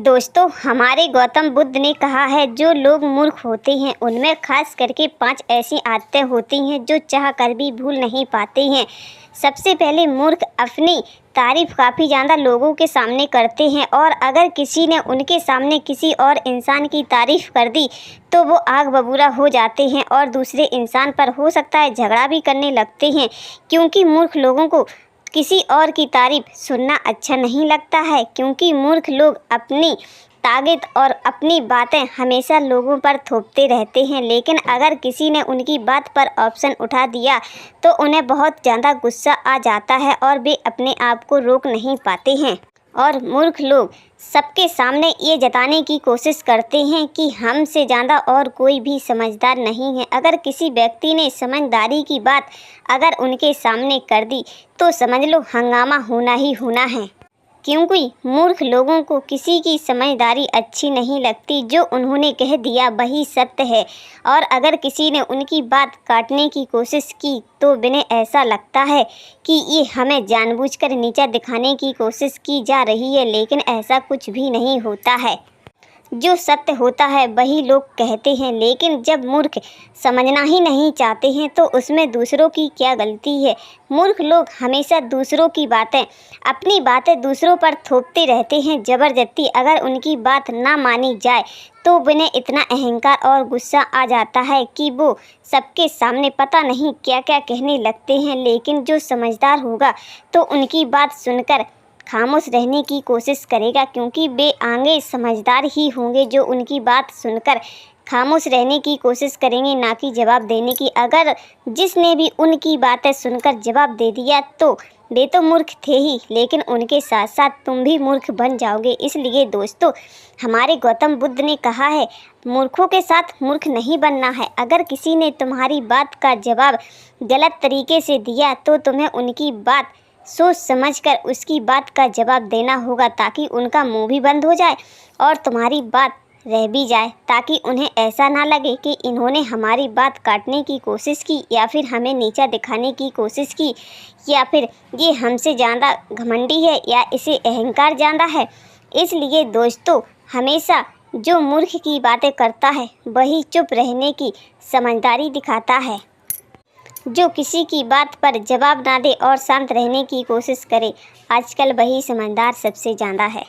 दोस्तों, हमारे गौतम बुद्ध ने कहा है जो लोग मूर्ख होते हैं उनमें खास करके 5 ऐसी आदतें होती हैं जो चाह कर भी भूल नहीं पाते हैं। सबसे पहले मूर्ख अपनी तारीफ काफ़ी ज़्यादा लोगों के सामने करते हैं और अगर किसी ने उनके सामने किसी और इंसान की तारीफ़ कर दी तो वो आग बबूला हो जाते हैं और दूसरे इंसान पर हो सकता है झगड़ा भी करने लगते हैं, क्योंकि मूर्ख लोगों को किसी और की तारीफ सुनना अच्छा नहीं लगता है। क्योंकि मूर्ख लोग अपनी ताकत और अपनी बातें हमेशा लोगों पर थोपते रहते हैं, लेकिन अगर किसी ने उनकी बात पर ऑप्शन उठा दिया तो उन्हें बहुत ज़्यादा गुस्सा आ जाता है और वे अपने आप को रोक नहीं पाते हैं। और मूर्ख लोग सबके सामने ये जताने की कोशिश करते हैं कि हमसे ज़्यादा और कोई भी समझदार नहीं है। अगर किसी व्यक्ति ने समझदारी की बात अगर उनके सामने कर दी तो समझ लो हंगामा होना ही होना है, क्योंकि मूर्ख लोगों को किसी की समझदारी अच्छी नहीं लगती। जो उन्होंने कह दिया वही सत्य है और अगर किसी ने उनकी बात काटने की कोशिश की तो उन्हें ऐसा लगता है कि ये हमें जानबूझकर नीचा दिखाने की कोशिश की जा रही है, लेकिन ऐसा कुछ भी नहीं होता है। जो सत्य होता है वही लोग कहते हैं, लेकिन जब मूर्ख समझना ही नहीं चाहते हैं तो उसमें दूसरों की क्या गलती है। मूर्ख लोग हमेशा दूसरों की बातें अपनी बातें दूसरों पर थोपते रहते हैं ज़बरदस्ती। अगर उनकी बात ना मानी जाए तो उन्हें इतना अहंकार और गुस्सा आ जाता है कि वो सबके सामने पता नहीं क्या क्या कहने लगते हैं। लेकिन जो समझदार होगा तो उनकी बात सुनकर खामोश रहने की कोशिश करेगा, क्योंकि वे आगे समझदार ही होंगे जो उनकी बात सुनकर खामोश रहने की कोशिश करेंगे, ना कि जवाब देने की। अगर जिसने भी उनकी बातें सुनकर जवाब दे दिया तो वे तो मूर्ख थे ही, लेकिन उनके साथ साथ तुम भी मूर्ख बन जाओगे। इसलिए दोस्तों, हमारे गौतम बुद्ध ने कहा है मूर्खों के साथ मूर्ख नहीं बनना है। अगर किसी ने तुम्हारी बात का जवाब गलत तरीके से दिया तो तुम्हें उनकी बात सोच समझकर उसकी बात का जवाब देना होगा, ताकि उनका मुंह भी बंद हो जाए और तुम्हारी बात रह भी जाए, ताकि उन्हें ऐसा ना लगे कि इन्होंने हमारी बात काटने की कोशिश की या फिर हमें नीचा दिखाने की कोशिश की या फिर ये हमसे ज़्यादा घमंडी है या इसे अहंकार ज़्यादा है। इसलिए दोस्तों, हमेशा जो मूर्ख की बातें करता है वही चुप रहने की समझदारी दिखाता है। जो किसी की बात पर जवाब ना दे और शांत रहने की कोशिश करे, आजकल वही समझदार सबसे ज़्यादा है।